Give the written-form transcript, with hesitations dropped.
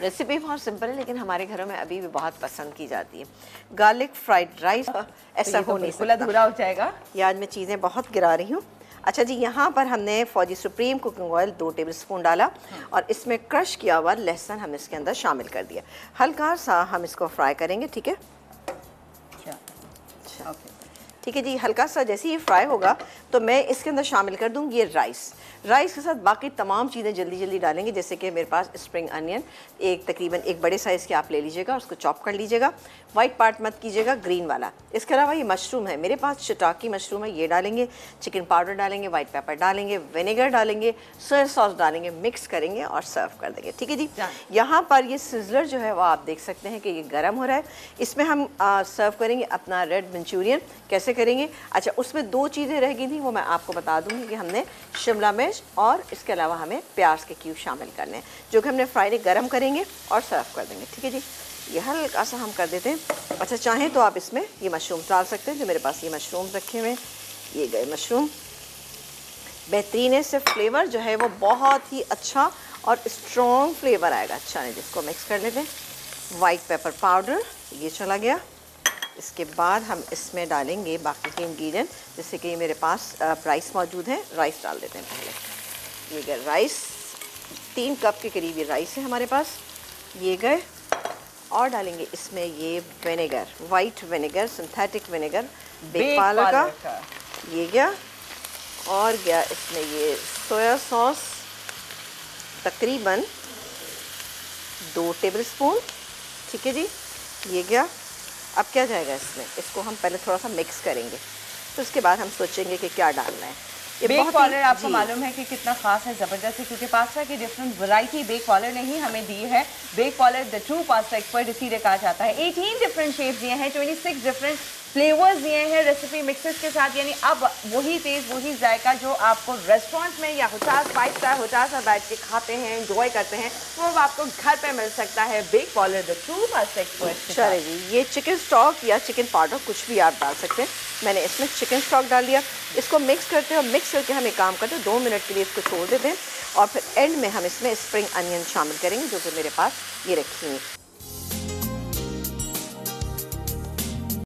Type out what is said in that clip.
Recipe बहुत simple है लेकिन हमारे घरों में अभी भी बहुत पसंद की जाती है। गार्लिक फ्राइड राइस ऐसा हो नहीं सकता, अधूरा हो जाएगा। ये आज मैं चीज़ें बहुत गिरा रही हूँ। अच्छा जी, यहाँ पर हमने फौजी सुप्रीम कुकिंग ऑयल 2 टेबलस्पून डाला और इसमें क्रश किया हुआ लहसुन हम इसके अंदर शामिल कर दिया। हल्का सा हम इसको फ्राई करेंगे, ठीक है। अच्छा ठीक है जी, हल्का सा जैसे ही फ्राई होगा तो मैं इसके अंदर शामिल कर दूँगी ये राइस के साथ बाकी तमाम चीज़ें जल्दी जल्दी डालेंगे। जैसे कि मेरे पास स्प्रिंग अनियन तकरीबन एक बड़े साइज़ के आप ले लीजिएगा, उसको चॉप कर लीजिएगा, वाइट पार्ट मत कीजिएगा, ग्रीन वाला। इसके अलावा ये मशरूम है मेरे पास, शिटाकी मशरूम है, ये डालेंगे, चिकन पाउडर डालेंगे, वाइट पेपर डालेंगे, विनेगर डालेंगे, सोया सॉस डालेंगे, मिक्स करेंगे और सर्व कर देंगे, ठीक है जी। यहाँ पर ये सिजलर जो है वो आप देख सकते हैं कि ये गर्म हो रहा है। इसमें हम सर्व करेंगे अपना रेड मंचूरियन। कैसे करेंगे? अच्छा, उसमें 2 चीज़ें रह गई थी, वो मैं आपको बता दूँगी कि हमने शिमला मिर्च और इसके अलावा हमें प्याज के क्यूब शामिल करने हैं, जो कि हमने फ्राइडे गरम करेंगे और सर्व कर देंगे, ठीक है जी। ये हल्का सा हम कर देते हैं। अच्छा, चाहें तो आप इसमें ये मशरूम डाल सकते हैं, जो मेरे पास ये मशरूम रखे हुए हैं, ये गए मशरूम। बेहतरीन है, इससे फ्लेवर जो है वो बहुत ही अच्छा और स्ट्रॉन्ग फ्लेवर आएगा। अच्छा है, जिसको मिक्स कर लेते हैं। वाइट पेपर पाउडर ये चला गया। इसके बाद हम इसमें डालेंगे बाकी के इंग्रेडिएंट, जैसे कि मेरे पास राइस मौजूद है, राइस डाल देते हैं पहले। ये गए राइस, 3 कप के करीब ये राइस है हमारे पास, ये गए। और डालेंगे इसमें ये vinegar, white vinegar, synthetic vinegar, बेक पालक का, ये गया। और गया इसमें ये सोया सॉस, तकरीबन 2 टेबलस्पून, ठीक है जी, ये गया। अब क्या जाएगा इसमें, इसको हम पहले थोड़ा सा मिक्स करेंगे, तो उसके बाद हम सोचेंगे कि क्या डालना है। ये बेक कॉलर आपको मालूम है कि कितना खास है, ज़बरदस्त है, क्योंकि पास्ता की डिफरेंट वैरायटी बेक कॉलर ने ही हमें दी है। बेक कॉलर द ट्रू पास्ता एक्सपर्ट इसीलिए कहा जाता है। 18 डिफरेंट शेप्स दिए हैं, 26 डिफरेंट फ्लेवर्स दिए हैं रेसिपी मिक्सेस के साथ। यानी अब वही टेस्ट, वही जायका जो आपको रेस्टोरेंट में या होटल्स, 5 स्टार होटल्स में बैठ के खाते हैं, एंजॉय करते हैं, वो अब आपको घर पे मिल सकता है बेक कॉलर द ट्रू पास्ता एक्सपर्ट। चलिए जी, ये चिकन स्टॉक या चिकन पाउडर कुछ भी आप डाल सकते हैं। मैंने इसमें चिकन स्टॉक डाल दिया। इसको मिक्स करते हैं और मिक्स करके हम एक काम करते हैं, 2 मिनट के लिए इसको छोड़ देते हैं और फिर एंड में हम इसमें स्प्रिंग अनियन शामिल करेंगे, जो कि मेरे पास ये रखी हुई है।